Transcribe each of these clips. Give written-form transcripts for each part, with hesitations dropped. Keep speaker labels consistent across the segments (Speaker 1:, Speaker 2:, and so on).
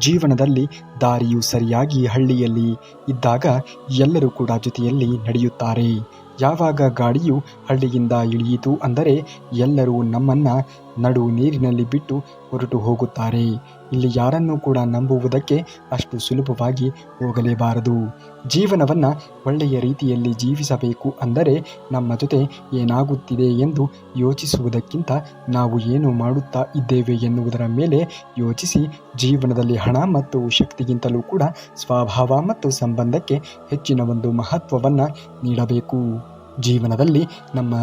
Speaker 1: ಜೀವನದಲ್ಲಿ ದಾರಿಯು ಸರಿಯಾಗಿ ಹಳ್ಳಿಯಲ್ಲಿ ಇದ್ದಾಗ ಎಲ್ಲರೂ ಕೂಡ ಜೊತೆಯಲ್ಲಿ ನಡೆಯುತ್ತಾರೆ. ಯಾವಾಗ ಗಾಡಿಯು ಹಳ್ಳಿಯಿಂದ ಇಳಿಯಿತು ಅಂದರೆ ಎಲ್ಲರೂ ನಮ್ಮನ್ನು ನಡು ನೀರಿನಲ್ಲಿ ಬಿಟ್ಟು ಹೊರಟು ಹೋಗುತ್ತಾರೆ. ಇಲ್ಲಿ ಯಾರನ್ನೂ ಕೂಡ ನಂಬುವುದಕ್ಕೆ ಅಷ್ಟು ಸುಲಭವಾಗಿ ಹೋಗಲೇಬಾರದು. ಜೀವನವನ್ನು ಒಳ್ಳೆಯ ರೀತಿಯಲ್ಲಿ ಜೀವಿಸಬೇಕು ಅಂದರೆ ನಮ್ಮ ಜೊತೆ ಏನಾಗುತ್ತಿದೆ ಎಂದು ಯೋಚಿಸುವುದಕ್ಕಿಂತ ನಾವು ಏನು ಮಾಡುತ್ತಾ ಇದ್ದೇವೆ ಎನ್ನುವುದರ ಮೇಲೆ ಯೋಚಿಸಿ ಜೀವನದಲ್ಲಿ ಹಣ ಮತ್ತು ಶಕ್ತಿಗಿಂತಲೂ ಕೂಡ ಸ್ವಭಾವ ಮತ್ತು ಸಂಬಂಧಕ್ಕೆ ಹೆಚ್ಚಿನ ಒಂದು ಮಹತ್ವವನ್ನು ನೀಡಬೇಕು. ಜೀವನದಲ್ಲಿ ನಮ್ಮ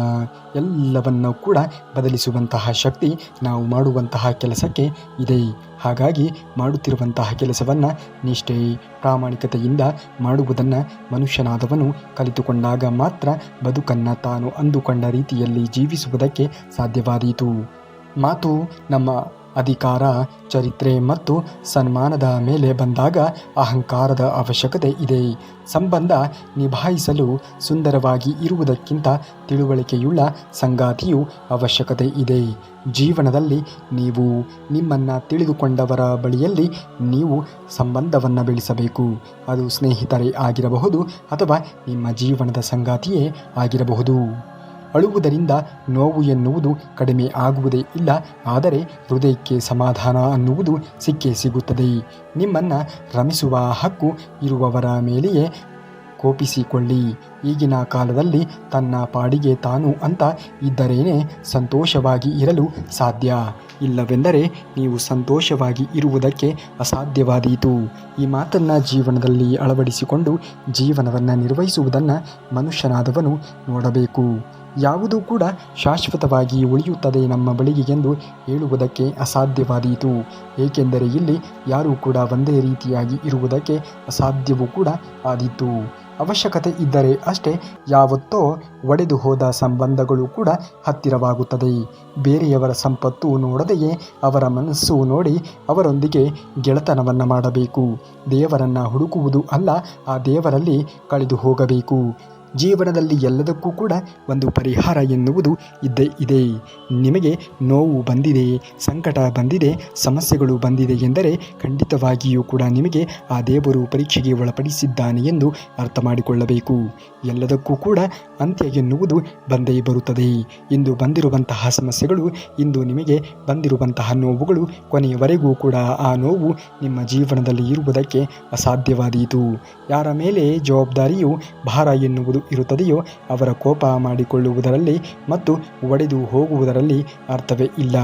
Speaker 1: ಎಲ್ಲವನ್ನೂ ಕೂಡ ಬದಲಿಸುವಂತಹ ಶಕ್ತಿ ನಾವು ಮಾಡುವಂತಹ ಕೆಲಸಕ್ಕೆ ಇದೆ. ಹಾಗಾಗಿ ಮಾಡುತ್ತಿರುವಂತಹ ಕೆಲಸವನ್ನು ನಿಷ್ಠೆ ಪ್ರಾಮಾಣಿಕತೆಯಿಂದ ಮಾಡುವುದನ್ನು ಮನುಷ್ಯನಾದವನು ಕಲಿತುಕೊಂಡಾಗ ಮಾತ್ರ ಬದುಕನ್ನು ತಾನು ಅಂದುಕೊಂಡ ರೀತಿಯಲ್ಲಿ ಜೀವಿಸುವುದಕ್ಕೆ ಸಾಧ್ಯವಾದೀತು. ಮಾತು ನಮ್ಮ ಅಧಿಕಾರ, ಚರಿತ್ರೆ ಮತ್ತು ಸನ್ಮಾನದ ಮೇಲೆ ಬಂದಾಗ ಅಹಂಕಾರದ ಅವಶ್ಯಕತೆ ಇದೆ. ಸಂಬಂಧ ನಿಭಾಯಿಸಲು ಸುಂದರವಾಗಿ ಇರುವುದಕ್ಕಿಂತ ತಿಳುವಳಿಕೆಯುಳ್ಳ ಸಂಗಾತಿಯು ಅವಶ್ಯಕತೆ ಇದೆ. ಜೀವನದಲ್ಲಿ ನೀವು ನಿಮ್ಮನ್ನು ತಿಳಿದುಕೊಂಡವರ ಬಳಿಯಲ್ಲಿ ನೀವು ಸಂಬಂಧವನ್ನು ಬೆಳೆಸಬೇಕು. ಅದು ಸ್ನೇಹಿತರೇ ಆಗಿರಬಹುದು ಅಥವಾ ನಿಮ್ಮ ಜೀವನದ ಸಂಗಾತಿಯೇ ಆಗಿರಬಹುದು. ಅಳುವುದರಿಂದ ನೋವು ಎನ್ನುವುದು ಕಡಿಮೆ ಆಗುವುದೇ ಇಲ್ಲ, ಆದರೆ ಹೃದಯಕ್ಕೆ ಸಮಾಧಾನ ಅನ್ನುವುದು ಸಿಕ್ಕೇ ಸಿಗುತ್ತದೆ. ನಿಮ್ಮನ್ನು ರಮಿಸುವ ಹಕ್ಕು ಇರುವವರ ಮೇಲೆಯೇ ಕೋಪಿಸಿಕೊಳ್ಳಿ. ಈಗಿನ ಕಾಲದಲ್ಲಿ ತನ್ನ ಪಾಡಿಗೆ ತಾನು ಅಂತ ಇದ್ದರೇನೆ ಸಂತೋಷವಾಗಿ ಇರಲು ಸಾಧ್ಯ. ಇಲ್ಲವೆಂದರೆ ನೀವು ಸಂತೋಷವಾಗಿ ಇರುವುದಕ್ಕೆ ಅಸಾಧ್ಯವಾದೀತು. ಈ ಮಾತನ್ನು ಜೀವನದಲ್ಲಿ ಅಳವಡಿಸಿಕೊಂಡು ಜೀವನವನ್ನು ನಿರ್ವಹಿಸುವುದನ್ನು ಮನುಷ್ಯನಾದವನು ನೋಡಬೇಕು. ಯಾವುದೂ ಕೂಡ ಶಾಶ್ವತವಾಗಿ ಉಳಿಯುತ್ತದೆ ನಮ್ಮ ಬಳಿಗೆ ಎಂದು ಹೇಳುವುದಕ್ಕೆ ಅಸಾಧ್ಯವಾದೀತು. ಏಕೆಂದರೆ ಇಲ್ಲಿ ಯಾರೂ ಕೂಡ ಒಂದೇ ರೀತಿಯಾಗಿ ಇರುವುದಕ್ಕೆ ಅಸಾಧ್ಯವೂ ಕೂಡ ಆದೀತು. ಅವಶ್ಯಕತೆ ಇದ್ದರೆ ಅಷ್ಟೇ ಯಾವತ್ತೋ ಒಡೆದು ಹೋದ ಸಂಬಂಧಗಳು ಕೂಡ ಹತ್ತಿರವಾಗುತ್ತದೆ. ಬೇರೆಯವರ ಸಂಪತ್ತು ನೋಡದೆಯೇ ಅವರ ಮನಸ್ಸು ನೋಡಿ ಅವರೊಂದಿಗೆ ಗೆಳೆತನವನ್ನು ಮಾಡಬೇಕು. ದೇವರನ್ನು ಹುಡುಕುವುದು ಅಲ್ಲ, ಆ ದೇವರಲ್ಲಿ ಕಳೆದು ಹೋಗಬೇಕು. ಜೀವನದಲ್ಲಿ ಎಲ್ಲದಕ್ಕೂ ಕೂಡ ಒಂದು ಪರಿಹಾರ ಎನ್ನುವುದು ಇದ್ದೇ ಇದೆ. ನಿಮಗೆ ನೋವು ಬಂದಿದೆ, ಸಂಕಟ ಬಂದಿದೆ, ಸಮಸ್ಯೆಗಳು ಬಂದಿದೆ ಎಂದರೆ ಖಂಡಿತವಾಗಿಯೂ ಕೂಡ ನಿಮಗೆ ಆ ದೇವರು ಪರೀಕ್ಷೆಗೆ ಒಳಪಡಿಸಿದ್ದಾನೆ ಎಂದು ಅರ್ಥ ಮಾಡಿಕೊಳ್ಳಬೇಕು. ಎಲ್ಲದಕ್ಕೂ ಕೂಡ ಅಂತ್ಯ ಎನ್ನುವುದು ಬಂದೇ ಬರುತ್ತದೆ. ಇಂದು ಬಂದಿರುವಂತಹ ಸಮಸ್ಯೆಗಳು, ಇಂದು ನಿಮಗೆ ಬಂದಿರುವಂತಹ ನೋವುಗಳು ಕೊನೆಯವರೆಗೂ ಕೂಡ ಆ ನೋವು ನಿಮ್ಮ ಜೀವನದಲ್ಲಿ ಇರುವುದಕ್ಕೆ ಅಸಾಧ್ಯವಾದೀತು. ಯಾರ ಮೇಲೆ ಜವಾಬ್ದಾರಿಯು ಭಾರ ಎನ್ನುವುದು ಇರುತ್ತದೆಯೋ ಅವರ ಕೋಪ ಮಾಡಿಕೊಳ್ಳುವುದರಲ್ಲಿ ಮತ್ತು ಒಡೆದು ಹೋಗುವುದರಲ್ಲಿ ಅರ್ಥವೇ ಇಲ್ಲ.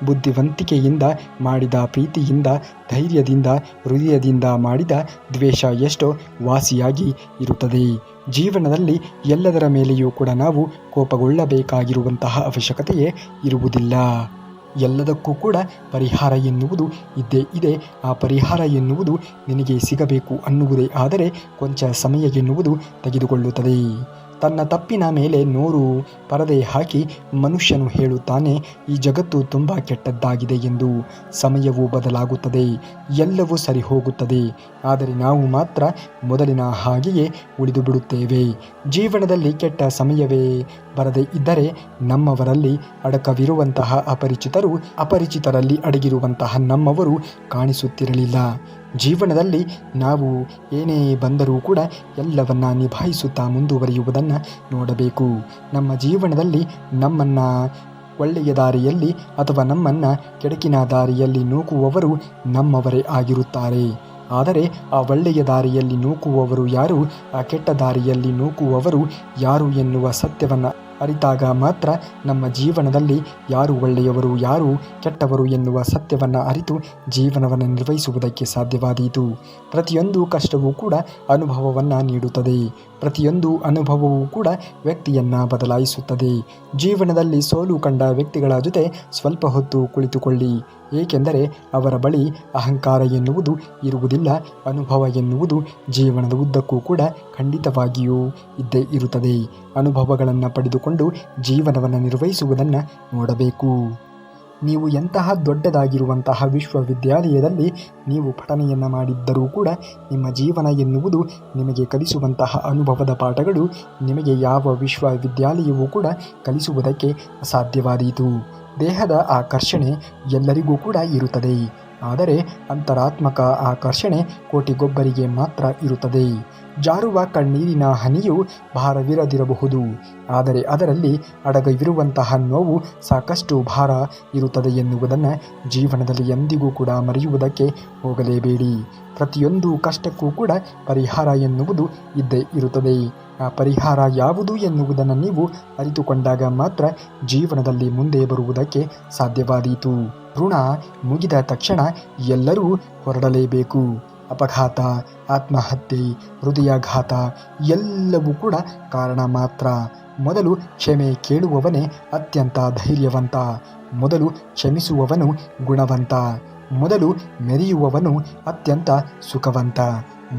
Speaker 1: ಬುದ್ಧಿವಂತಿಕೆಯಿಂದ ಮಾಡಿದ ಪ್ರೀತಿಯಿಂದ, ಧೈರ್ಯದಿಂದ, ಹೃದಯದಿಂದ ಮಾಡಿದ ದ್ವೇಷ ಎಷ್ಟೋ ವಾಸಿಯಾಗಿ ಇರುತ್ತದೆ. ಜೀವನದಲ್ಲಿ ಎಲ್ಲದರ ಮೇಲೆಯೂ ಕೂಡ ನಾವು ಕೋಪಗೊಳ್ಳಬೇಕಾಗಿರುವಂತಹ ಅವಶ್ಯಕತೆಯೇ ಇರುವುದಿಲ್ಲ. ಎಲ್ಲದಕ್ಕೂ ಕೂಡ ಪರಿಹಾರ ಎನ್ನುವುದು ಇದ್ದೇ ಇದೆ. ಆ ಪರಿಹಾರ ಎನ್ನುವುದು ನಿನಗೆ ಸಿಗಬೇಕು ಅನ್ನುವುದೇ ಆದರೆ ಕೊಂಚ ಸಮಯ ಎನ್ನುವುದು ತೆಗೆದುಕೊಳ್ಳುತ್ತದೆ. ತನ್ನ ತಪ್ಪಿನ ಮೇಲೆ 100 ಪರದೆ ಹಾಕಿ ಮನುಷ್ಯನು ಹೇಳುತ್ತಾನೆ, ಈ ಜಗತ್ತು ತುಂಬ ಕೆಟ್ಟದ್ದಾಗಿದೆ ಎಂದು. ಸಮಯವು ಬದಲಾಗುತ್ತದೆ, ಎಲ್ಲವೂ ಸರಿ ಹೋಗುತ್ತದೆ. ಆದರೆ ನಾವು ಮಾತ್ರ ಮೊದಲಿನ ಹಾಗೆಯೇ ಉಳಿದು ಬಿಡುತ್ತೇವೆ. ಜೀವನದಲ್ಲಿ ಕೆಟ್ಟ ಸಮಯವೇ ಬರದೇ ಇದ್ದರೆ ನಮ್ಮವರಲ್ಲಿ ಅಡಕವಿರುವಂತಹ ಅಪರಿಚಿತರಲ್ಲಿ ಅಡಗಿರುವಂತಹ ನಮ್ಮವರು ಕಾಣಿಸುತ್ತಿರಲಿಲ್ಲ. ಜೀವನದಲ್ಲಿ ನಾವು ಏನೇ ಬಂದರೂ ಕೂಡ ಎಲ್ಲವನ್ನ ನಿಭಾಯಿಸುತ್ತಾ ಮುಂದುವರಿಯುವುದನ್ನು ನೋಡಬೇಕು. ನಮ್ಮ ಜೀವನದಲ್ಲಿ ನಮ್ಮನ್ನು ಒಳ್ಳೆಯ ದಾರಿಯಲ್ಲಿ ಅಥವಾ ನಮ್ಮನ್ನು ಕೆಡಕಿನ ದಾರಿಯಲ್ಲಿ ನೂಕುವವರು ನಮ್ಮವರೇ ಆಗಿರುತ್ತಾರೆ. ಆದರೆ ಆ ಒಳ್ಳೆಯ ದಾರಿಯಲ್ಲಿ ನೂಕುವವರು ಯಾರು, ಆ ಕೆಟ್ಟ ದಾರಿಯಲ್ಲಿ ನೂಕುವವರು ಯಾರು ಎನ್ನುವ ಸತ್ಯವನ್ನು ಅರಿತಾಗ ಮಾತ್ರ ನಮ್ಮ ಜೀವನದಲ್ಲಿ ಯಾರು ಒಳ್ಳೆಯವರು ಯಾರು ಕೆಟ್ಟವರು ಎನ್ನುವ ಸತ್ಯವನ್ನು ಅರಿತು ಜೀವನವನ್ನು ನಿರ್ವಹಿಸುವುದಕ್ಕೆ ಸಾಧ್ಯವಾದೀತು. ಪ್ರತಿಯೊಂದು ಕಷ್ಟವೂ ಕೂಡ ಅನುಭವವನ್ನು ನೀಡುತ್ತದೆ. ಪ್ರತಿಯೊಂದು ಅನುಭವವೂ ಕೂಡ ವ್ಯಕ್ತಿಯನ್ನು ಬದಲಾಯಿಸುತ್ತದೆ. ಜೀವನದಲ್ಲಿ ಸೋಲು ಕಂಡ ವ್ಯಕ್ತಿಗಳ ಜೊತೆ ಸ್ವಲ್ಪ ಹೊತ್ತು ಕುಳಿತುಕೊಳ್ಳಿ. ಏಕೆಂದರೆ ಅವರ ಬಳಿ ಅಹಂಕಾರ ಎನ್ನುವುದು ಇರುವುದಿಲ್ಲ. ಅನುಭವ ಎನ್ನುವುದು ಜೀವನದ ಉದ್ದಕ್ಕೂ ಕೂಡ ಖಂಡಿತವಾಗಿಯೂ ಇದ್ದೇ ಇರುತ್ತದೆ. ಅನುಭವಗಳನ್ನು ಪಡೆದುಕೊಂಡು ಜೀವನವನ್ನು ನಿರ್ವಹಿಸುವುದನ್ನು ನೋಡಬೇಕು. ನೀವು ಎಂತಹ ದೊಡ್ಡದಾಗಿರುವಂತಹ ವಿಶ್ವವಿದ್ಯಾಲಯದಲ್ಲಿ ನೀವು ಪಠನೆಯನ್ನು ಮಾಡಿದ್ದರೂ ಕೂಡ ನಿಮ್ಮ ಜೀವನ ಎನ್ನುವುದು ನಿಮಗೆ ಕಲಿಸುವಂತಹ ಅನುಭವದ ಪಾಠಗಳು ನಿಮಗೆ ಯಾವ ವಿಶ್ವವಿದ್ಯಾಲಯವೂ ಕೂಡ ಕಲಿಸುವುದಕ್ಕೆ ಅಸಾಧ್ಯವಾದೀತು. ದೇಹದ ಆಕರ್ಷಣೆ ಎಲ್ಲರಿಗೂ ಕೂಡ ಇರುತ್ತದೆ. ಆದರೆ ಅಂತರಾತ್ಮಕ ಆಕರ್ಷಣೆ ಕೋಟಿಗೊಬ್ಬರಿಗೆ ಮಾತ್ರ ಇರುತ್ತದೆ. ಜಾರುವ ಕಣ್ಣೀರಿನ ಹನಿಯು ಭಾರವಿರದಿರಬಹುದು, ಆದರೆ ಅದರಲ್ಲಿ ಅಡಗಿರುವಂತಹ ನೋವು ಸಾಕಷ್ಟು ಭಾರ ಇರುತ್ತದೆ ಎನ್ನುವುದನ್ನು ಜೀವನದಲ್ಲಿ ಎಂದಿಗೂ ಕೂಡ ಮರೆಯುವುದಕ್ಕೆ ಹೋಗಲೇಬೇಡಿ. ಪ್ರತಿಯೊಂದು ಕಷ್ಟಕ್ಕೂ ಕೂಡ ಪರಿಹಾರ ಎನ್ನುವುದು ಇದ್ದೇ ಇರುತ್ತದೆ. ಆ ಪರಿಹಾರ ಯಾವುದು ಎನ್ನುವುದನ್ನು ನೀವು ಅರಿತುಕೊಂಡಾಗ ಮಾತ್ರ ಜೀವನದಲ್ಲಿ ಮುಂದೆ ಬರುವುದಕ್ಕೆ ಸಾಧ್ಯವಾದೀತು. ಋಣ ಮುಗಿದ ತಕ್ಷಣ ಎಲ್ಲರೂ ಹೊರಡಲೇಬೇಕು. ಅಪಘಾತ, ಆತ್ಮಹತ್ಯೆ, ಹೃದಯಾಘಾತ ಎಲ್ಲವೂ ಕೂಡ ಕಾರಣ ಮಾತ್ರ. ಮೊದಲು ಕ್ಷಮೆ ಕೇಳುವವನೇ ಅತ್ಯಂತ ಧೈರ್ಯವಂತ. ಮೊದಲು ಕ್ಷಮಿಸುವವನು ಗುಣವಂತ. ಮೊದಲು ಮೆರೆಯುವವನು ಅತ್ಯಂತ ಸುಖವಂತ.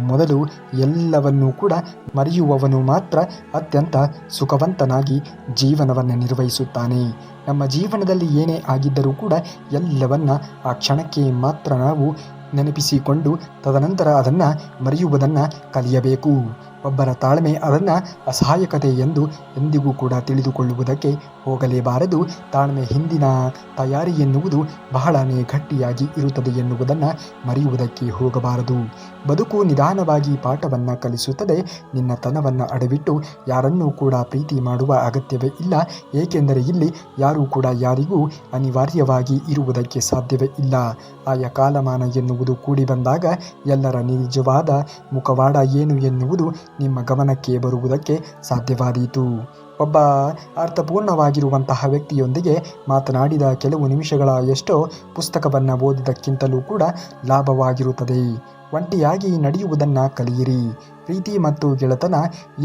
Speaker 1: ಮೊದಲು ಎಲ್ಲವನ್ನೂ ಕೂಡ ಮರೆಯುವವನು ಮಾತ್ರ ಅತ್ಯಂತ ಸುಖವಂತನಾಗಿ ಜೀವನವನ್ನು ನಿರ್ವಹಿಸುತ್ತಾನೆ. ನಮ್ಮ ಜೀವನದಲ್ಲಿ ಏನೇ ಆಗಿದ್ದರೂ ಕೂಡ ಎಲ್ಲವನ್ನ ಆ ಕ್ಷಣಕ್ಕೆ ಮಾತ್ರ ನಾವು ನೆನಪಿಸಿಕೊಂಡು ತದನಂತರ ಅದನ್ನು ಮರೆಯುವುದನ್ನು ಕಲಿಯಬೇಕು. ಒಬ್ಬರ ತಾಳ್ಮೆ ಅದನ್ನು ಅಸಹಾಯಕತೆ ಎಂದು ಎಂದಿಗೂ ಕೂಡ ತಿಳಿದುಕೊಳ್ಳುವುದಕ್ಕೆ ಹೋಗಲೇಬಾರದು. ತಾಳ್ಮೆ ಹಿಂದಿನ ತಯಾರಿ ಎನ್ನುವುದು ಬಹಳನೇ ಗಟ್ಟಿಯಾಗಿ ಇರುತ್ತದೆ ಎನ್ನುವುದನ್ನು ಮರೆಯುವುದಕ್ಕೆ ಹೋಗಬಾರದು. ಬದುಕು ನಿಧಾನವಾಗಿ ಪಾಠವನ್ನು ಕಲಿಸುತ್ತದೆ. ನಿನ್ನ ತನವನ್ನು ಅಡವಿಟ್ಟು ಯಾರನ್ನೂ ಕೂಡ ಪ್ರೀತಿ ಮಾಡುವ ಅಗತ್ಯವೇ ಇಲ್ಲ. ಏಕೆಂದರೆ ಇಲ್ಲಿ ಯಾರೂ ಕೂಡ ಯಾರಿಗೂ ಅನಿವಾರ್ಯವಾಗಿ ಇರುವುದಕ್ಕೆ ಸಾಧ್ಯವೇ ಇಲ್ಲ. ಆಯಾ ಕಾಲಮಾನ ಎನ್ನುವುದು ಕೂಡಿ ಬಂದಾಗ ಎಲ್ಲರ ನಿಜವಾದ ಮುಖವಾಡ ಏನು ಎನ್ನುವುದು ನಿಮ್ಮ ಗಮನಕ್ಕೆ ಬರುವುದಕ್ಕೆ ಸಾಧ್ಯವಾದೀತು. ಒಬ್ಬ ಅರ್ಥಪೂರ್ಣವಾಗಿರುವಂತಹ ವ್ಯಕ್ತಿಯೊಂದಿಗೆ ಮಾತನಾಡಿದ ಕೆಲವು ನಿಮಿಷಗಳ ಎಷ್ಟೋ ಪುಸ್ತಕವನ್ನು ಓದಿದ್ದಕ್ಕಿಂತಲೂ ಕೂಡ ಲಾಭವಾಗಿರುತ್ತದೆ. ಒಂಟಿಯಾಗಿ ನಡೆಯುವುದನ್ನು ಕಲಿಯಿರಿ. ಪ್ರೀತಿ ಮತ್ತು ಗೆಳೆತನ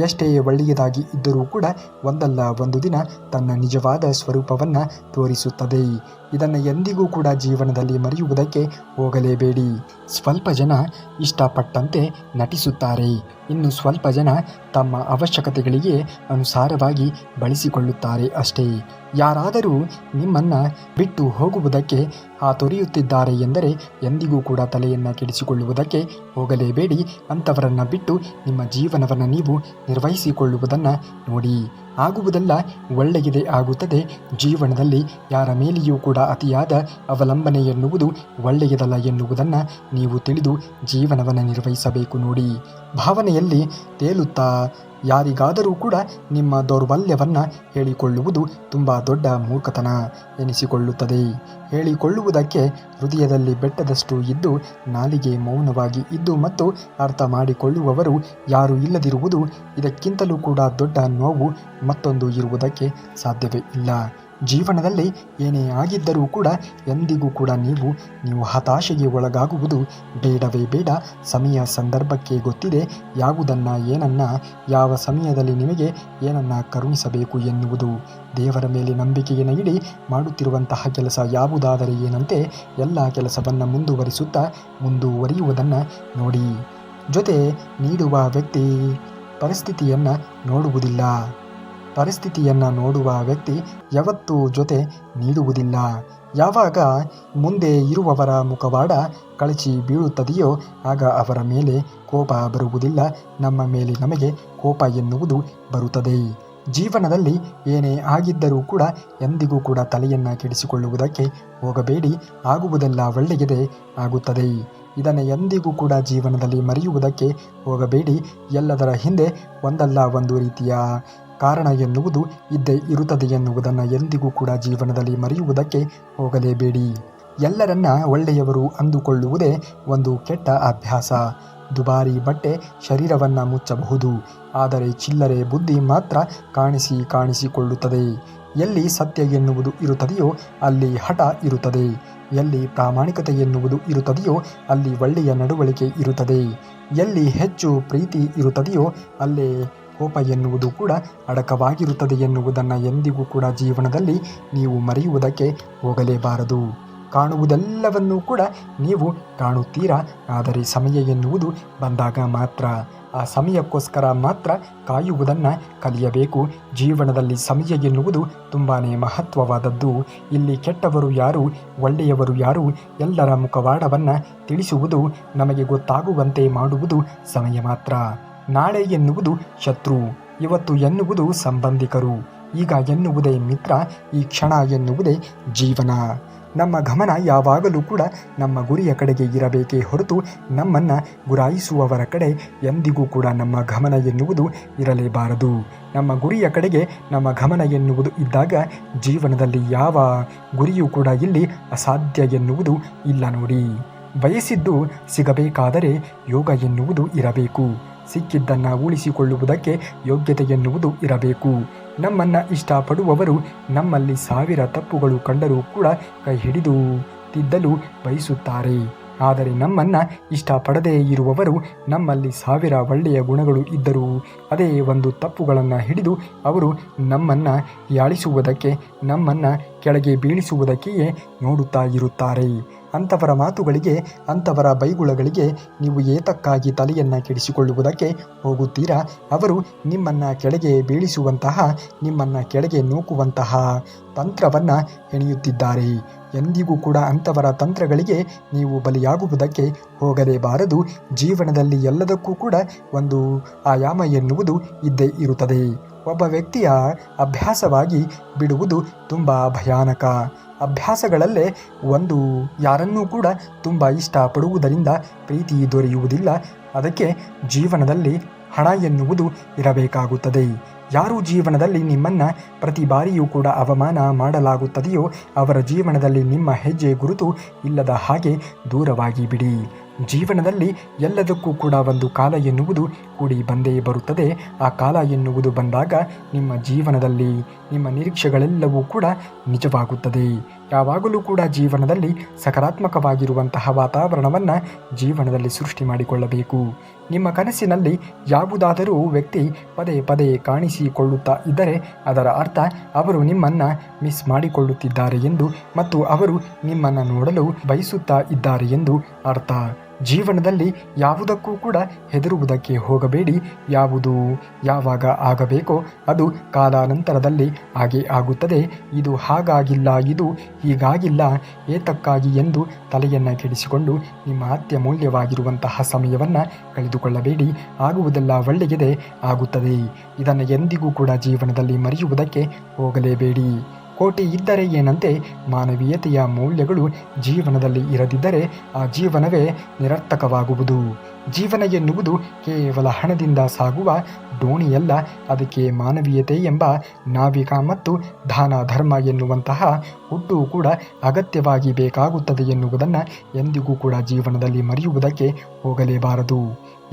Speaker 1: ಎಷ್ಟೇ ಒಳ್ಳೆಯದಾಗಿ ಇದ್ದರೂ ಕೂಡ ಒಂದಲ್ಲ ಒಂದು ದಿನ ತನ್ನ ನಿಜವಾದ ಸ್ವರೂಪವನ್ನು ತೋರಿಸುತ್ತದೆ. ಇದನ್ನು ಎಂದಿಗೂ ಕೂಡ ಜೀವನದಲ್ಲಿ ಮರೆಯುವುದಕ್ಕೆ ಹೋಗಲೇಬೇಡಿ. ಸ್ವಲ್ಪ ಜನ ಇಷ್ಟಪಟ್ಟಂತೆ ನಟಿಸುತ್ತಾರೆ, ಇನ್ನು ಸ್ವಲ್ಪ ಜನ ತಮ್ಮ ಅವಶ್ಯಕತೆಗಳಿಗೆ ಅನುಸಾರವಾಗಿ ಬಳಸಿಕೊಳ್ಳುತ್ತಾರೆ ಅಷ್ಟೇ. ಯಾರಾದರೂ ನಿಮ್ಮನ್ನು ಬಿಟ್ಟು ಹೋಗುವುದಕ್ಕೆ ತೊರೆಯುತ್ತಿದ್ದಾರೆ ಎಂದರೆ ಎಂದಿಗೂ ಕೂಡ ತಲೆಯನ್ನು ಕೆಡಿಸಿಕೊಳ್ಳುವುದಕ್ಕೆ ಹೋಗಲೇಬೇಡಿ. ಅಂಥವರನ್ನು ಬಿಟ್ಟು ನಿಮ್ಮ ಜೀವನವನ್ನು ನೀವು ನಿರ್ವಹಿಸಿಕೊಳ್ಳುವುದನ್ನು ನೋಡಿ. ಆಗುವುದೆಲ್ಲ ಒಳ್ಳೆಯದೇ ಆಗುತ್ತದೆ. ಜೀವನದಲ್ಲಿ ಯಾರ ಮೇಲೆಯೂ ಕೂಡ ಅತಿಯಾದ ಅವಲಂಬನೆ ಎನ್ನುವುದು ಒಳ್ಳೆಯದಲ್ಲ ಎನ್ನುವುದನ್ನು ನೀವು ತಿಳಿದು ಜೀವನವನ್ನು ನಿರ್ವಹಿಸಬೇಕು. ನೋಡಿ, ಭಾವನೆಯಲ್ಲಿ ತೇಲುತ್ತಾ ಯಾರಿಗಾದರೂ ಕೂಡ ನಿಮ್ಮ ದೌರ್ಬಲ್ಯವನ್ನು ಹೇಳಿಕೊಳ್ಳುವುದು ತುಂಬ ದೊಡ್ಡ ಮೂರ್ಖತನ ಎನಿಸಿಕೊಳ್ಳುತ್ತದೆ. ಹೇಳಿಕೊಳ್ಳುವುದಕ್ಕೆ ಹೃದಯದಲ್ಲಿ ಬೆಟ್ಟದಷ್ಟು ಇದ್ದು ನಾಲಿಗೆ ಮೌನವಾಗಿ ಇದ್ದು ಮತ್ತು ಅರ್ಥ ಮಾಡಿಕೊಳ್ಳುವವರು ಯಾರೂ ಇಲ್ಲದಿರುವುದು, ಇದಕ್ಕಿಂತಲೂ ಕೂಡ ದೊಡ್ಡ ನೋವು ಮತ್ತೊಂದು ಇರುವುದಕ್ಕೆ ಸಾಧ್ಯವೇ ಇಲ್ಲ. ಜೀವನದಲ್ಲಿ ಏನೇ ಆಗಿದ್ದರೂ ಕೂಡ ಎಂದಿಗೂ ಕೂಡ ನೀವು ಹತಾಶೆಗೆ ಒಳಗಾಗುವುದು ಬೇಡವೇ ಬೇಡ. ಸಮಯ ಸಂದರ್ಭಕ್ಕೆ ಗೊತ್ತಿದೆ ಯಾವುದನ್ನು ಏನನ್ನ ಯಾವ ಸಮಯದಲ್ಲಿ ನಿಮಗೆ ಏನನ್ನ ಕರುಣಿಸಬೇಕು ಎನ್ನುವುದು. ದೇವರ ಮೇಲೆ ನಂಬಿಕೆಯನ್ನು ಇಡಿ. ಮಾಡುತ್ತಿರುವಂತಹ ಕೆಲಸ ಯಾವುದಾದರೆ ಏನಂತೆ ಎಲ್ಲ ಕೆಲಸವನ್ನು ಮುಂದುವರಿಯುವುದನ್ನು ನೋಡಿ. ಜೊತೆ ನೀಡುವ ವ್ಯಕ್ತಿ ಪರಿಸ್ಥಿತಿಯನ್ನು ನೋಡುವುದಿಲ್ಲ. ಪರಿಸ್ಥಿತಿಯನ್ನು ನೋಡುವ ವ್ಯಕ್ತಿ ಯಾವತ್ತೂ ಜೊತೆ ನೀಡುವುದಿಲ್ಲ. ಯಾವಾಗ ಮುಂದೆ ಇರುವವರ ಮುಖವಾಡ ಕಳಚಿ ಬೀಳುತ್ತದೆಯೋ ಆಗ ಅವರ ಮೇಲೆ ಕೋಪ ಬರುವುದಿಲ್ಲ. ನಮ್ಮ ಮೇಲೆ ನಮಗೆ ಕೋಪ ಎನ್ನುವುದು ಬರುತ್ತದೆ. ಜೀವನದಲ್ಲಿ ಏನೇ ಆಗಿದ್ದರೂ ಕೂಡ ಎಂದಿಗೂ ಕೂಡ ತಲೆಯನ್ನು ಕೆಡಿಸಿಕೊಳ್ಳುವುದಕ್ಕೆ ಹೋಗಬೇಡಿ. ಆಗುವುದೆಲ್ಲ ಒಳ್ಳೆಯದೇ ಆಗುತ್ತದೆ. ಇದನ್ನು ಎಂದಿಗೂ ಕೂಡ ಜೀವನದಲ್ಲಿ ಮರೆಯುವುದಕ್ಕೆ ಹೋಗಬೇಡಿ. ಎಲ್ಲದರ ಹಿಂದೆ ಒಂದಲ್ಲ ಒಂದು ರೀತಿಯ ಕಾರಣ ಎನ್ನುವುದು ಇದ್ದೇ ಇರುತ್ತದೆ ಎನ್ನುವುದನ್ನು ಎಂದಿಗೂ ಕೂಡ ಜೀವನದಲ್ಲಿ ಮರೆಯುವುದಕ್ಕೆ ಹೋಗಲೇಬೇಡಿ. ಎಲ್ಲರನ್ನ ಒಳ್ಳೆಯವರು ಅಂದುಕೊಳ್ಳುವುದೇ ಒಂದು ಕೆಟ್ಟ ಅಭ್ಯಾಸ. ದುಬಾರಿ ಬಟ್ಟೆ ಶರೀರವನ್ನು ಮುಚ್ಚಬಹುದು, ಆದರೆ ಚಿಲ್ಲರೆ ಬುದ್ಧಿ ಮಾತ್ರ ಕಾಣಿಸಿಕೊಳ್ಳುತ್ತದೆ. ಎಲ್ಲಿ ಸತ್ಯ ಎನ್ನುವುದು ಇರುತ್ತದೆಯೋ ಅಲ್ಲಿ ಹಠ ಇರುತ್ತದೆ. ಎಲ್ಲಿ ಪ್ರಾಮಾಣಿಕತೆ ಎನ್ನುವುದು ಇರುತ್ತದೆಯೋ ಅಲ್ಲಿ ಒಳ್ಳೆಯ ನಡವಳಿಕೆ ಇರುತ್ತದೆ. ಎಲ್ಲಿ ಹೆಚ್ಚು ಪ್ರೀತಿ ಇರುತ್ತದೆಯೋ ಅಲ್ಲೇ ಕೋಪ ಎನ್ನುವುದು ಕೂಡ ಅಡಕವಾಗಿರುತ್ತದೆ ಎನ್ನುವುದನ್ನು ಎಂದಿಗೂ ಕೂಡ ಜೀವನದಲ್ಲಿ ನೀವು ಮರೆಯುವುದಕ್ಕೆ ಹೋಗಲೇಬಾರದು. ಕಾಣುವುದೆಲ್ಲವನ್ನೂ ಕೂಡ ನೀವು ಕಾಣುತ್ತೀರಾ, ಆದರೆ ಸಮಯ ಎನ್ನುವುದು ಬಂದಾಗ ಮಾತ್ರ. ಆ ಸಮಯಕ್ಕೋಸ್ಕರ ಮಾತ್ರ ಕಾಯುವುದನ್ನು ಕಲಿಯಬೇಕು. ಜೀವನದಲ್ಲಿ ಸಮಯ ಎನ್ನುವುದು ತುಂಬಾ ಮಹತ್ವವಾದದ್ದು. ಇಲ್ಲಿ ಕೆಟ್ಟವರು ಯಾರು, ಒಳ್ಳೆಯವರು ಯಾರು, ಎಲ್ಲರ ಮುಖವಾಡವನ್ನು ತಿಳಿಸುವುದು, ನಮಗೆ ಗೊತ್ತಾಗುವಂತೆ ಮಾಡುವುದು ಸಮಯ ಮಾತ್ರ. ನಾಳೆ ಎನ್ನುವುದು ಶತ್ರು, ಇವತ್ತು ಎನ್ನುವುದು ಸಂಬಂಧಿಕರು, ಈಗ ಎನ್ನುವುದೇ ಮಿತ್ರ, ಈ ಕ್ಷಣ ಎನ್ನುವುದೇ ಜೀವನ. ನಮ್ಮ ಗಮನ ಯಾವಾಗಲೂ ಕೂಡ ನಮ್ಮ ಗುರಿಯ ಕಡೆಗೆ ಇರಬೇಕೇ ಹೊರತು ನಮ್ಮನ್ನು ಗುರಾಯಿಸುವವರ ಕಡೆ ಎಂದಿಗೂ ಕೂಡ ನಮ್ಮ ಗಮನ ಎನ್ನುವುದು ಇರಲೇಬಾರದು. ನಮ್ಮ ಗುರಿಯ ಕಡೆಗೆ ನಮ್ಮ ಗಮನ ಎನ್ನುವುದು ಇದ್ದಾಗ ಜೀವನದಲ್ಲಿ ಯಾವ ಗುರಿಯೂ ಕೂಡ ಇಲ್ಲಿ ಅಸಾಧ್ಯ ಎನ್ನುವುದು ಇಲ್ಲ ನೋಡಿ. ಬಯಸಿದ್ದು ಸಿಗಬೇಕಾದರೆ ಯೋಗ ಎನ್ನುವುದು ಇರಬೇಕು. ಸಿಕ್ಕಿದ್ದನ್ನು ಉಳಿಸಿಕೊಳ್ಳುವುದಕ್ಕೆ ಯೋಗ್ಯತೆ ಎನ್ನುವುದು ಇರಬೇಕು. ನಮ್ಮನ್ನು ಇಷ್ಟಪಡುವವರು ನಮ್ಮಲ್ಲಿ 1000 ತಪ್ಪುಗಳು ಕಂಡರೂ ಕೂಡ ಕೈ ಹಿಡಿದು ತಿದ್ದಲು ಬಯಸುತ್ತಾರೆ. ಆದರೆ ನಮ್ಮನ್ನು ಇಷ್ಟಪಡದೇ ಇರುವವರು ನಮ್ಮಲ್ಲಿ 1000 ಒಳ್ಳೆಯ ಗುಣಗಳು ಇದ್ದರೂ ಅದೇ ಒಂದು ತಪ್ಪುಗಳನ್ನು ಹಿಡಿದು ಅವರು ನಮ್ಮನ್ನು ಹೀಯಾಳಿಸುವುದಕ್ಕೆ, ನಮ್ಮನ್ನು ಕೆಳಗೆ ಬೀಳಿಸುವುದಕ್ಕೆಯೇ ನೋಡುತ್ತಾ ಇರುತ್ತಾರೆ. ಅಂಥವರ ಮಾತುಗಳಿಗೆ, ಅಂಥವರ ಬೈಗುಳಗಳಿಗೆ ನೀವು ಏತಕ್ಕಾಗಿ ತಲೆಯನ್ನು ಕೆಡಿಸಿಕೊಳ್ಳುವುದಕ್ಕೆ ಹೋಗುತ್ತೀರಾ? ಅವರು ನಿಮ್ಮನ್ನು ಕೆಳಗೆ ಬೀಳಿಸುವಂತಹ, ನಿಮ್ಮನ್ನು ಕೆಳಗೆ ನೂಕುವಂತಹ ತಂತ್ರವನ್ನು ಹೆಣೆಯುತ್ತಿದ್ದಾರೆ. ಎಂದಿಗೂ ಕೂಡ ಅಂಥವರ ತಂತ್ರಗಳಿಗೆ ನೀವು ಬಲಿಯಾಗುವುದಕ್ಕೆ ಹೋಗಲೇಬಾರದು. ಜೀವನದಲ್ಲಿ ಎಲ್ಲದಕ್ಕೂ ಕೂಡ ಒಂದು ಆಯಾಮ ಎನ್ನುವುದು ಇದ್ದೇ ಇರುತ್ತದೆ. ಒಬ್ಬ ವ್ಯಕ್ತಿಯ ಅಭ್ಯಾಸವಾಗಿ ಬಿಡುವುದು ತುಂಬ ಭಯಾನಕ. ಅಭ್ಯಾಸಗಳಲ್ಲೇ ಒಂದು, ಯಾರನ್ನೂ ಕೂಡ ತುಂಬ ಇಷ್ಟಪಡುವುದರಿಂದ ಪ್ರೀತಿ ದೊರೆಯುವುದಿಲ್ಲ. ಅದಕ್ಕೆ ಜೀವನದಲ್ಲಿ ಹಣ ಎನ್ನುವುದು ಇರಬೇಕಾಗುತ್ತದೆ. ಯಾರು ಜೀವನದಲ್ಲಿ ನಿಮ್ಮನ್ನು ಪ್ರತಿ ಬಾರಿಯೂ ಕೂಡ ಅವಮಾನ ಮಾಡಲಾಗುತ್ತದೆಯೋ ಅವರ ಜೀವನದಲ್ಲಿ ನಿಮ್ಮ ಹೆಜ್ಜೆ ಗುರುತು ಇಲ್ಲದ ಹಾಗೆ ದೂರವಾಗಿ ಬಿಡಿ. ಜೀವನದಲ್ಲಿ ಎಲ್ಲದಕ್ಕೂ ಕೂಡ ಒಂದು ಕಾಲ ಎನ್ನುವುದು ಕೂಡಿ ಬಂದೇ ಬರುತ್ತದೆ. ಆ ಕಾಲ ಎನ್ನುವುದು ಬಂದಾಗ ನಿಮ್ಮ ಜೀವನದಲ್ಲಿ ನಿಮ್ಮ ನಿರೀಕ್ಷೆಗಳೆಲ್ಲವೂ ಕೂಡ ನಿಜವಾಗುತ್ತದೆ. ಯಾವಾಗಲೂ ಕೂಡ ಜೀವನದಲ್ಲಿ ಸಕಾರಾತ್ಮಕವಾಗಿರುವಂತಹ ವಾತಾವರಣವನ್ನು ಜೀವನದಲ್ಲಿ ಸೃಷ್ಟಿ ಮಾಡಿಕೊಳ್ಳಬೇಕು. ನಿಮ್ಮ ಕನಸಿನಲ್ಲಿ ಯಾವುದಾದರೂ ವ್ಯಕ್ತಿ ಪದೇ ಪದೇ ಕಾಣಿಸಿಕೊಳ್ಳುತ್ತಾ ಇದ್ದರೆ ಅದರ ಅರ್ಥ ಅವರು ನಿಮ್ಮನ್ನು ಮಿಸ್ ಮಾಡಿಕೊಳ್ಳುತ್ತಿದ್ದಾರೆ ಎಂದು ಮತ್ತು ಅವರು ನಿಮ್ಮನ್ನು ನೋಡಲು ಬಯಸುತ್ತಾ ಇದ್ದಾರೆ ಎಂದು ಅರ್ಥ. ಜೀವನದಲ್ಲಿ ಯಾವುದಕ್ಕೂ ಕೂಡ ಹೆದರುವುದಕ್ಕೆ ಹೋಗಬೇಡಿ. ಯಾವುದು ಯಾವಾಗ ಆಗಬೇಕೋ ಅದು ಕಾಲಾನಂತರದಲ್ಲಿ ಹಾಗೇ ಆಗುತ್ತದೆ. ಇದು ಹಾಗಾಗಿಲ್ಲ, ಇದು ಹೀಗಾಗಿಲ್ಲ, ಏತಕ್ಕಾಗಿ ಎಂದು ತಲೆಯನ್ನು ಕೆಡಿಸಿಕೊಂಡು ನಿಮ್ಮ ಅತ್ಯಮೂಲ್ಯವಾಗಿರುವಂತಹ ಸಮಯವನ್ನು ಕಳೆದುಕೊಳ್ಳಬೇಡಿ. ಆಗುವುದೆಲ್ಲ ಒಳ್ಳೆಯದೇ ಆಗುತ್ತದೆ. ಇದನ್ನು ಎಂದಿಗೂ ಕೂಡ ಜೀವನದಲ್ಲಿ ಮರೆಯುವುದಕ್ಕೆ ಹೋಗಲೇಬೇಡಿ. ಕೋಟಿ ಇದ್ದರೆ ಏನಂತೆ, ಮಾನವೀಯತೆಯ ಮೌಲ್ಯಗಳು ಜೀವನದಲ್ಲಿ ಇರದಿದ್ದರೆ ಆ ಜೀವನವೇ ನಿರರ್ಥಕವಾಗುವುದು. ಜೀವನ ಎನ್ನುವುದು ಕೇವಲ ಹಣದಿಂದ ಸಾಗುವ ದೋಣಿಯಲ್ಲ. ಅದಕ್ಕೆ ಮಾನವೀಯತೆ ಎಂಬ ನಾವಿಕ ಮತ್ತು ದಾನ ಧರ್ಮ ಎನ್ನುವಂತಹ ಹುಟ್ಟು ಕೂಡ ಅಗತ್ಯವಾಗಿ ಬೇಕಾಗುತ್ತದೆ ಎನ್ನುವುದನ್ನು ಎಂದಿಗೂ ಕೂಡ ಜೀವನದಲ್ಲಿ ಮರೆಯುವುದಕ್ಕೆ ಹೋಗಲೇಬಾರದು.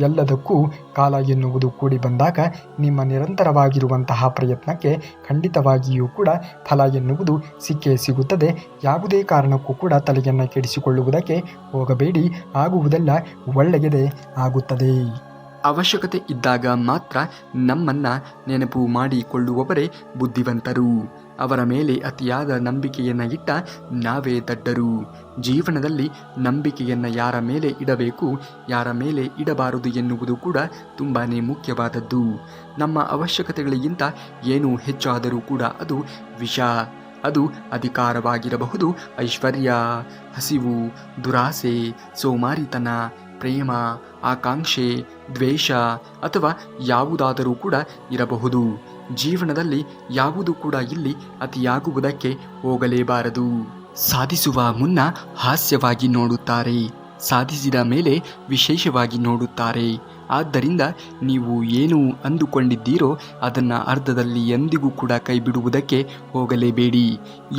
Speaker 1: ಎಲ್ಲದಕ್ಕೂ ಕಾಲ ಎನ್ನುವುದು ಕೂಡಿ ಬಂದಾಗ ನಿಮ್ಮ ನಿರಂತರವಾಗಿರುವಂತಹ ಪ್ರಯತ್ನಕ್ಕೆ ಖಂಡಿತವಾಗಿಯೂ ಕೂಡ ಫಲ ಎನ್ನುವುದು ಸಿಕ್ಕೇ ಸಿಗುತ್ತದೆ. ಯಾವುದೇ ಕಾರಣಕ್ಕೂ ಕೂಡ ತಲೆಯನ್ನು ಕೆಡಿಸಿಕೊಳ್ಳುವುದಕ್ಕೆ ಹೋಗಬೇಡಿ. ಆಗುವುದೆಲ್ಲ ಒಳ್ಳೆಯದೇ ಆಗುತ್ತದೆ.
Speaker 2: ಅವಶ್ಯಕತೆ ಇದ್ದಾಗ ಮಾತ್ರ ನಮ್ಮನ್ನು ನೆನಪು ಮಾಡಿಕೊಳ್ಳುವವರೇ ಬುದ್ಧಿವಂತರು. ಅವರ ಮೇಲೆ ಅತಿಯಾದ ನಂಬಿಕೆಯನ್ನು ಇಟ್ಟ ನಾವೇ ದಡ್ಡರು. ಜೀವನದಲ್ಲಿ ನಂಬಿಕೆಯನ್ನು ಯಾರ ಮೇಲೆ ಇಡಬೇಕು, ಯಾರ ಮೇಲೆ ಇಡಬಾರದು ಎನ್ನುವುದು ಕೂಡ ತುಂಬಾ ಮುಖ್ಯವಾದದ್ದು. ನಮ್ಮ ಅವಶ್ಯಕತೆಗಳಿಗಿಂತ ಏನೂ ಹೆಚ್ಚಾದರೂ ಕೂಡ ಅದು ವಿಷ. ಅದು ಅಧಿಕಾರವಾಗಿರಬಹುದು, ಐಶ್ವರ್ಯ, ಹಸಿವು, ದುರಾಸೆ, ಸೋಮಾರಿತನ, ಪ್ರೇಮ, ಆಕಾಂಕ್ಷೆ, ದ್ವೇಷ ಅಥವಾ ಯಾವುದಾದರೂ ಕೂಡ ಇರಬಹುದು. ಜೀವನದಲ್ಲಿ ಯಾವುದು ಕೂಡ ಇಲ್ಲಿ ಅತಿಯಾಗುವುದಕ್ಕೆ ಹೋಗಲೇಬಾರದು. ಸಾಧಿಸುವ ಮುನ್ನ ಹಾಸ್ಯವಾಗಿ ನೋಡುತ್ತಾರೆ, ಸಾಧಿಸಿದ ಮೇಲೆ ವಿಶೇಷವಾಗಿ ನೋಡುತ್ತಾರೆ. ಆದ್ದರಿಂದ ನೀವು ಏನು ಅಂದುಕೊಂಡಿದ್ದೀರೋ ಅದನ್ನು ಅರ್ಧದಲ್ಲಿ ಎಂದಿಗೂ ಕೂಡ ಕೈ ಬಿಡುವುದಕ್ಕೆ ಹೋಗಲೇಬೇಡಿ.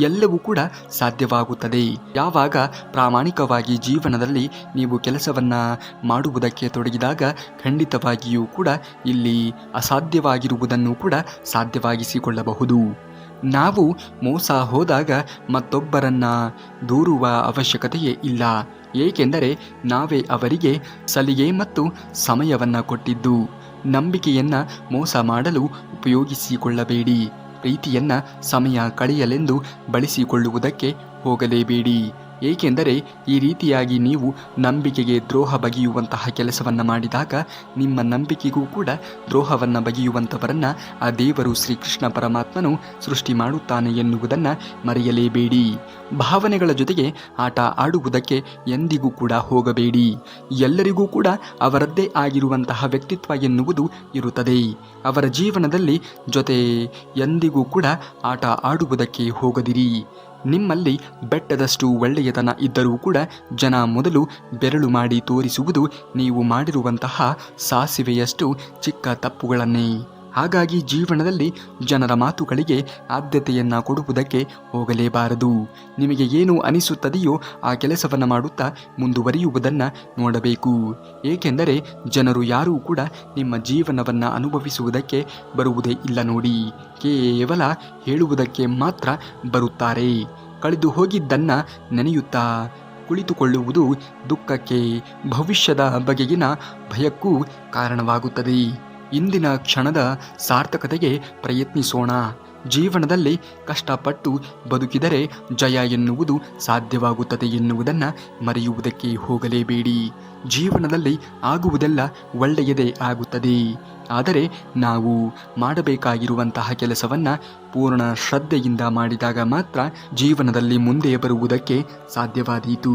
Speaker 2: ಎಲ್ಲವೂ ಕೂಡ ಸಾಧ್ಯವಾಗುತ್ತದೆ. ಯಾವಾಗ ಪ್ರಾಮಾಣಿಕವಾಗಿ ಜೀವನದಲ್ಲಿ ನೀವು ಕೆಲಸವನ್ನು ಮಾಡುವುದಕ್ಕೆ ತೊಡಗಿದಾಗ ಖಂಡಿತವಾಗಿಯೂ ಕೂಡ ಇಲ್ಲಿ ಅಸಾಧ್ಯವಾಗಿರುವುದನ್ನು ಕೂಡ ಸಾಧ್ಯವಾಗಿಸಿಕೊಳ್ಳಬಹುದು. ನಾವು ಮೋಸ ಹೋದಾಗ ಮತ್ತೊಬ್ಬರನ್ನು ದೂರುವ ಅವಶ್ಯಕತೆಯೇ ಇಲ್ಲ. ಏಕೆಂದರೆ ನಾವೇ ಅವರಿಗೆ ಸಲಿಗೆ ಮತ್ತು ಸಮಯವನ್ನು ಕೊಟ್ಟಿದ್ದು. ನಂಬಿಕೆಯನ್ನು ಮೋಸ ಮಾಡಲು ಉಪಯೋಗಿಸಿಕೊಳ್ಳಬೇಡಿ. ಪ್ರೀತಿಯನ್ನು ಸಮಯ ಕಳೆಯಲೆಂದು ಬಳಸಿಕೊಳ್ಳುವುದಕ್ಕೆ ಹೋಗಲೇಬೇಡಿ. ಏಕೆಂದರೆ ಈ ರೀತಿಯಾಗಿ ನೀವು ನಂಬಿಕೆಗೆ ದ್ರೋಹ ಬಗೆಯುವಂತಹ ಕೆಲಸವನ್ನು ಮಾಡಿದಾಗ ನಿಮ್ಮ ನಂಬಿಕೆಗೂ ಕೂಡ ದ್ರೋಹವನ್ನು ಬಗೆಯುವಂಥವರನ್ನು ಆ ದೇವರು ಶ್ರೀಕೃಷ್ಣ ಪರಮಾತ್ಮನು ಸೃಷ್ಟಿ ಮಾಡುತ್ತಾನೆ ಎನ್ನುವುದನ್ನು ಮರೆಯಲೇಬೇಡಿ. ಭಾವನೆಗಳ ಜೊತೆಗೆ ಆಟ ಆಡುವುದಕ್ಕೆ ಎಂದಿಗೂ ಕೂಡ ಹೋಗಬೇಡಿ. ಎಲ್ಲರಿಗೂ ಕೂಡ ಅವರದ್ದೇ ಆಗಿರುವಂತಹ ವ್ಯಕ್ತಿತ್ವ ಎನ್ನುವುದು ಇರುತ್ತದೆ. ಅವರ ಜೀವನದಲ್ಲಿ ಜೊತೆ ಎಂದಿಗೂ ಕೂಡ ಆಟ ಆಡುವುದಕ್ಕೆ ಹೋಗದಿರಿ. ನಿಮ್ಮಲ್ಲಿ ಬೆಟ್ಟದಷ್ಟು ಒಳ್ಳೆಯತನ ಇದ್ದರೂ ಕೂಡ ಜನ ಮೊದಲು ಬೆರಳು ಮಾಡಿ ತೋರಿಸುವುದು ನೀವು ಮಾಡಿರುವಂತಹ ಸಾಸಿವೆಯಷ್ಟು ಚಿಕ್ಕ ತಪ್ಪುಗಳನ್ನೇ. ಹಾಗಾಗಿ ಜೀವನದಲ್ಲಿ ಜನರ ಮಾತುಗಳಿಗೆ ಆದ್ಯತೆಯನ್ನು ಕೊಡುವುದಕ್ಕೆ ಹೋಗಲೇಬಾರದು. ನಿಮಗೆ ಏನು ಅನಿಸುತ್ತದೆಯೋ ಆ ಕೆಲಸವನ್ನು ಮಾಡುತ್ತಾ ಮುಂದುವರಿಯುವುದನ್ನು ನೋಡಬೇಕು. ಏಕೆಂದರೆ ಜನರು ಯಾರೂ ಕೂಡ ನಿಮ್ಮ ಜೀವನವನ್ನು ಅನುಭವಿಸುವುದಕ್ಕೆ ಬರುವುದೇ ಇಲ್ಲ ನೋಡಿ, ಕೇವಲ ಹೇಳುವುದಕ್ಕೆ ಮಾತ್ರ ಬರುತ್ತಾರೆ. ಕಳೆದು ಹೋಗಿದ್ದನ್ನು ನೆನೆಯುತ್ತಾ ಕುಳಿತುಕೊಳ್ಳುವುದು ದುಃಖಕ್ಕೆ, ಭವಿಷ್ಯದ ಬಗೆಗಿನ ಭಯಕ್ಕೂ ಕಾರಣವಾಗುತ್ತದೆ. ಇಂದಿನ ಕ್ಷಣದ ಸಾರ್ಥಕತೆಗೆ ಪ್ರಯತ್ನಿಸೋಣ. ಜೀವನದಲ್ಲಿ ಕಷ್ಟಪಟ್ಟು ಬದುಕಿದರೆ ಜಯ ಎನ್ನುವುದು ಸಾಧ್ಯವಾಗುತ್ತದೆ ಎನ್ನುವುದನ್ನು ಮರೆಯುವುದಕ್ಕೆ ಹೋಗಲೇಬೇಡಿ. ಜೀವನದಲ್ಲಿ ಆಗುವುದೆಲ್ಲ ಒಳ್ಳೆಯದೇ ಆಗುತ್ತದೆ. ಆದರೆ ನಾವು ಮಾಡಬೇಕಾಗಿರುವಂತಹ ಕೆಲಸವನ್ನು ಪೂರ್ಣ ಶ್ರದ್ಧೆಯಿಂದ ಮಾಡಿದಾಗ ಮಾತ್ರ ಜೀವನದಲ್ಲಿ ಮುಂದೆ ಬರುವುದಕ್ಕೆ ಸಾಧ್ಯವಾದೀತು.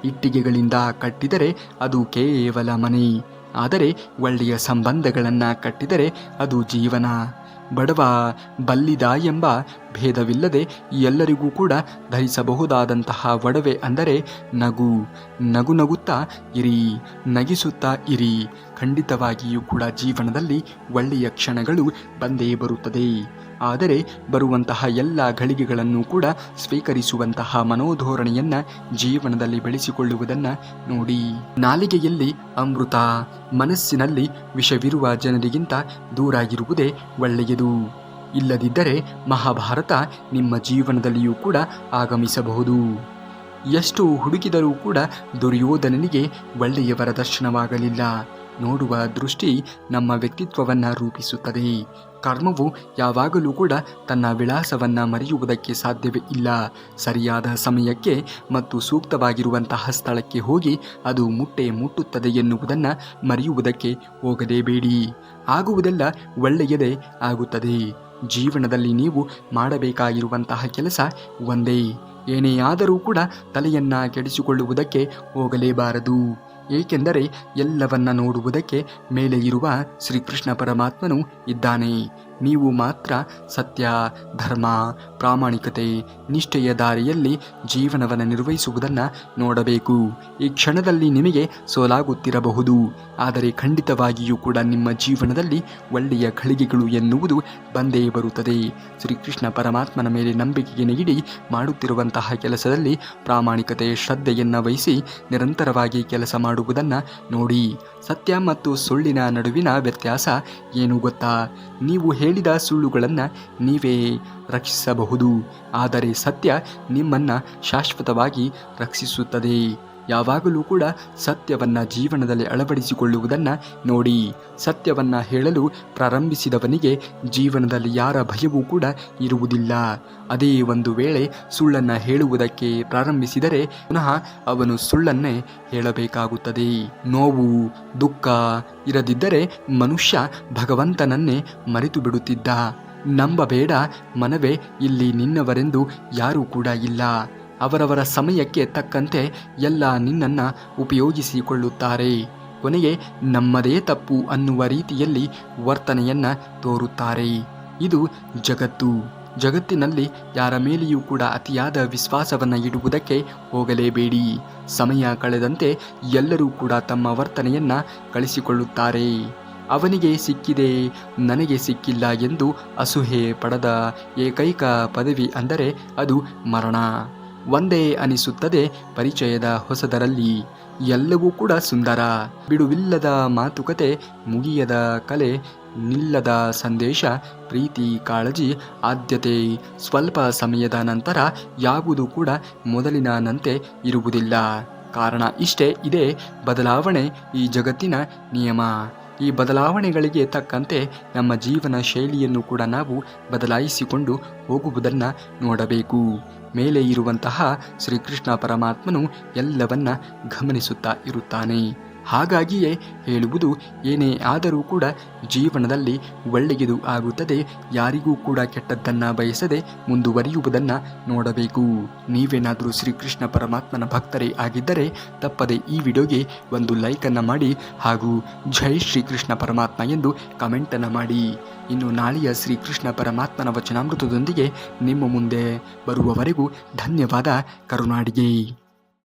Speaker 2: ಇಟ್ಟಿಗೆಗಳಿಂದ ಕಟ್ಟಿದರೆ ಅದು ಕೇವಲ ಮನೆ, ಆದರೆ ಒಳ್ಳೆಯ ಸಂಬಂಧಗಳನ್ನು ಕಟ್ಟಿದರೆ ಅದು ಜೀವನ. ಬಡವ ಬಲ್ಲಿದ ಎಂಬ ಭೇದವಿಲ್ಲದೆ ಎಲ್ಲರಿಗೂ ಕೂಡ ಧರಿಸಬಹುದಾದಂತಹ ಒಡವೆ ಅಂದರೆ ನಗು. ನಗು ನಗುತ್ತಾ ಇರಿ, ನಗಿಸುತ್ತಾ ಇರಿ. ಖಂಡಿತವಾಗಿಯೂ ಕೂಡ ಜೀವನದಲ್ಲಿ ಒಳ್ಳೆಯ ಕ್ಷಣಗಳು ಬಂದೇ ಬರುತ್ತದೆ. ಆದರೆ ಬರುವಂತಹ ಎಲ್ಲ ಗಳಿಗೆಗಳನ್ನು ಕೂಡ ಸ್ವೀಕರಿಸುವಂತಹ ಮನೋಧೋರಣೆಯನ್ನು ಜೀವನದಲ್ಲಿ ಬೆಳೆಸಿಕೊಳ್ಳುವುದನ್ನು ನೋಡಿ. ನಾಲಿಗೆಯಲ್ಲಿ ಅಮೃತ, ಮನಸ್ಸಿನಲ್ಲಿ ವಿಷವಿರುವ ಜನರಿಗಿಂತ ದೂರಾಗಿರುವುದೇ ಒಳ್ಳೆಯದು. ಇಲ್ಲದಿದ್ದರೆ ಮಹಾಭಾರತ ನಿಮ್ಮ ಜೀವನದಲ್ಲಿಯೂ ಕೂಡ ಆಗಮಿಸಬಹುದು. ಎಷ್ಟು ಹುಡುಕಿದರೂ ಕೂಡ ದುರ್ಯೋಧನನಿಗೆ ಒಳ್ಳೆಯವರ ದರ್ಶನವಾಗಲಿಲ್ಲ. ನೋಡುವ ದೃಷ್ಟಿ ನಮ್ಮ ವ್ಯಕ್ತಿತ್ವವನ್ನು ರೂಪಿಸುತ್ತದೆ. ಕರ್ಮವು ಯಾವಾಗಲೂ ಕೂಡ ತನ್ನ ವಿಳಾಸವನ್ನು ಮರೆಯುವುದಕ್ಕೆ ಸಾಧ್ಯವೇ ಇಲ್ಲ. ಸರಿಯಾದ ಸಮಯಕ್ಕೆ ಮತ್ತು ಸೂಕ್ತವಾಗಿರುವಂತಹ ಸ್ಥಳಕ್ಕೆ ಹೋಗಿ ಅದು ಮುಟ್ಟುತ್ತದೆ ಎನ್ನುವುದನ್ನು ಮರೆಯುವುದಕ್ಕೆ ಹೋಗಲೇಬೇಡಿ. ಆಗುವುದೆಲ್ಲ ಒಳ್ಳೆಯದೇ ಆಗುತ್ತದೆ. ಜೀವನದಲ್ಲಿ ನೀವು ಮಾಡಬೇಕಾಗಿರುವಂತಹ ಕೆಲಸ ಒಂದೇ. ಏನೇ ಆದರೂ ಕೂಡ ತಲೆಯನ್ನು ಕೆಡಿಸಿಕೊಳ್ಳುವುದಕ್ಕೆ ಹೋಗಲೇಬಾರದು. ಏಕೆಂದರೆ ಎಲ್ಲವನ್ನ ನೋಡುವುದಕ್ಕೆ ಮೇಲೆ ಇರುವ ಶ್ರೀಕೃಷ್ಣ ಪರಮಾತ್ಮನು ಇದ್ದಾನೆ. ನೀವು ಮಾತ್ರ ಸತ್ಯ, ಧರ್ಮ, ಪ್ರಾಮಾಣಿಕತೆ, ನಿಷ್ಠೆಯ ದಾರಿಯಲ್ಲಿ ಜೀವನವನ್ನು ನಿರ್ವಹಿಸುವುದನ್ನು ನೋಡಬೇಕು. ಈ ಕ್ಷಣದಲ್ಲಿ ನಿಮಗೆ ಸೋಲಾಗುತ್ತಿರಬಹುದು, ಆದರೆ ಖಂಡಿತವಾಗಿಯೂ ಕೂಡ ನಿಮ್ಮ ಜೀವನದಲ್ಲಿ ಒಳ್ಳೆಯ ಘಳಿಗೆಗಳು ಎನ್ನುವುದು ಬಂದೇ ಬರುತ್ತದೆ. ಶ್ರೀಕೃಷ್ಣ ಪರಮಾತ್ಮನ ಮೇಲೆ ನಂಬಿಕೆಯನ್ನು ಇಡಿ ಮಾಡುತ್ತಿರುವಂತಹ ಕೆಲಸದಲ್ಲಿ ಪ್ರಾಮಾಣಿಕತೆ, ಶ್ರದ್ಧೆಯನ್ನು ವಹಿಸಿ ನಿರಂತರವಾಗಿ ಕೆಲಸ ಮಾಡುವುದನ್ನು ನೋಡಿ. ಸತ್ಯ ಮತ್ತು ಸುಳ್ಳಿನ ನಡುವಿನ ವ್ಯತ್ಯಾಸ ಏನು ಗೊತ್ತಾ? ನೀವು ಹೇಳಿದ ಸುಳ್ಳುಗಳನ್ನು ನೀವೇ ರಕ್ಷಿಸಬಹುದು, ಆದರೆ ಸತ್ಯ ನಿಮ್ಮನ್ನು ಶಾಶ್ವತವಾಗಿ ರಕ್ಷಿಸುತ್ತದೆ. ಯಾವಾಗಲೂ ಕೂಡ ಸತ್ಯವನ್ನು ಜೀವನದಲ್ಲಿ ಅಳವಡಿಸಿಕೊಳ್ಳುವುದನ್ನು ನೋಡಿ. ಸತ್ಯವನ್ನು ಹೇಳಲು ಪ್ರಾರಂಭಿಸಿದವನಿಗೆ ಜೀವನದಲ್ಲಿ ಯಾರ ಭಯವೂ ಕೂಡ ಇರುವುದಿಲ್ಲ. ಅದೇ ಒಂದು ವೇಳೆ ಸುಳ್ಳನ್ನು ಹೇಳುವುದಕ್ಕೆ ಪ್ರಾರಂಭಿಸಿದರೆ ಪುನಃ ಅವನು ಸುಳ್ಳನ್ನೇ ಹೇಳಬೇಕಾಗುತ್ತದೆ. ನೋವು, ದುಃಖ ಇರದಿದ್ದರೆ ಮನುಷ್ಯ ಭಗವಂತನನ್ನೇ ಮರೆತು ಬಿಡುತ್ತಿದ್ದ. ನಂಬಬೇಡ ಮನವೇ, ಇಲ್ಲಿ ನಿನ್ನವರೆಂದು ಯಾರೂ ಕೂಡ ಇಲ್ಲ. ಅವರವರ ಸಮಯಕ್ಕೆ ತಕ್ಕಂತೆ ಎಲ್ಲ ನಿನ್ನನ್ನು ಉಪಯೋಗಿಸಿಕೊಳ್ಳುತ್ತಾರೆ. ಕೊನೆಗೆ ನಮ್ಮದೇ ತಪ್ಪು ಅನ್ನುವ ರೀತಿಯಲ್ಲಿ ವರ್ತನೆಯನ್ನು ತೋರುತ್ತಾರೆ. ಇದು ಜಗತ್ತು. ಜಗತ್ತಿನಲ್ಲಿ ಯಾರ ಮೇಲೆಯೂ ಕೂಡ ಅತಿಯಾದ ವಿಶ್ವಾಸವನ್ನು ಇಡುವುದಕ್ಕೆ ಹೋಗಲೇಬೇಡಿ. ಸಮಯ ಕಳೆದಂತೆ ಎಲ್ಲರೂ ಕೂಡ ತಮ್ಮ ವರ್ತನೆಯನ್ನು ಕಳಿಸಿಕೊಳ್ಳುತ್ತಾರೆ. ಅವನಿಗೆ ಸಿಕ್ಕಿದೆ, ನನಗೆ ಸಿಕ್ಕಿಲ್ಲ ಎಂದು ಅಸೂಹೆ ಪಡದ ಏಕೈಕ ಪದವಿ ಅಂದರೆ ಅದು ಮರಣ. ಒಂದೇ ಅನಿಸುತ್ತದೆ ಪರಿಚಯದ ಹೊಸದರಲ್ಲಿ. ಎಲ್ಲವೂ ಕೂಡ ಸುಂದರ, ಬಿಡುವಿಲ್ಲದ ಮಾತುಕತೆ, ಮುಗಿಯದ ಕಲೆ, ನಿಲ್ಲದ ಸಂದೇಶ, ಪ್ರೀತಿ, ಕಾಳಜಿ, ಆದ್ಯತೆ. ಸ್ವಲ್ಪ ಸಮಯದ ನಂತರ ಯಾವುದೂ ಕೂಡ ಮೊದಲಿನಂತೆ ಇರುವುದಿಲ್ಲ. ಕಾರಣ ಇಷ್ಟೇ ಇದೆ, ಬದಲಾವಣೆ ಈ ಜಗತ್ತಿನ ನಿಯಮ. ಈ ಬದಲಾವಣೆಗಳಿಗೆ ತಕ್ಕಂತೆ ನಮ್ಮ ಜೀವನ ಶೈಲಿಯನ್ನು ಕೂಡ ನಾವು ಬದಲಾಯಿಸಿಕೊಂಡು ಹೋಗುವುದನ್ನು ನೋಡಬೇಕು. ಮೇಲೆ ಇರುವಂತಹ ಶ್ರೀಕೃಷ್ಣ ಪರಮಾತ್ಮನು ಎಲ್ಲವನ್ನ ಗಮನಿಸುತ್ತಾ ಇರುತ್ತಾನೆ. ಹಾಗಾಗಿಯೇ ಹೇಳುವುದು, ಏನೇ ಆದರೂ ಕೂಡ ಜೀವನದಲ್ಲಿ ಒಳ್ಳೆಯದು ಆಗುತ್ತದೆ. ಯಾರಿಗೂ ಕೂಡ ಕೆಟ್ಟದ್ದನ್ನು ಬಯಸದೆ ಮುಂದುವರಿಯುವುದನ್ನು ನೋಡಬೇಕು. ನೀವೇನಾದರೂ ಶ್ರೀಕೃಷ್ಣ ಪರಮಾತ್ಮನ ಭಕ್ತರೇ ಆಗಿದ್ದರೆ ತಪ್ಪದೆ ಈ ವಿಡಿಯೋಗೆ ಒಂದು ಲೈಕನ್ನು ಮಾಡಿ ಹಾಗೂ ಜೈ ಶ್ರೀಕೃಷ್ಣ ಪರಮಾತ್ಮ ಎಂದು ಕಮೆಂಟನ್ನು ಮಾಡಿ. ಇನ್ನು ನಾಳೆಯ ಶ್ರೀಕೃಷ್ಣ ಪರಮಾತ್ಮನ ವಚನಾಮೃತದೊಂದಿಗೆ ನಿಮ್ಮ ಮುಂದೆ ಬರುವವರೆಗೂ ಧನ್ಯವಾದ. ಕರುನಾಡಿಗೆ.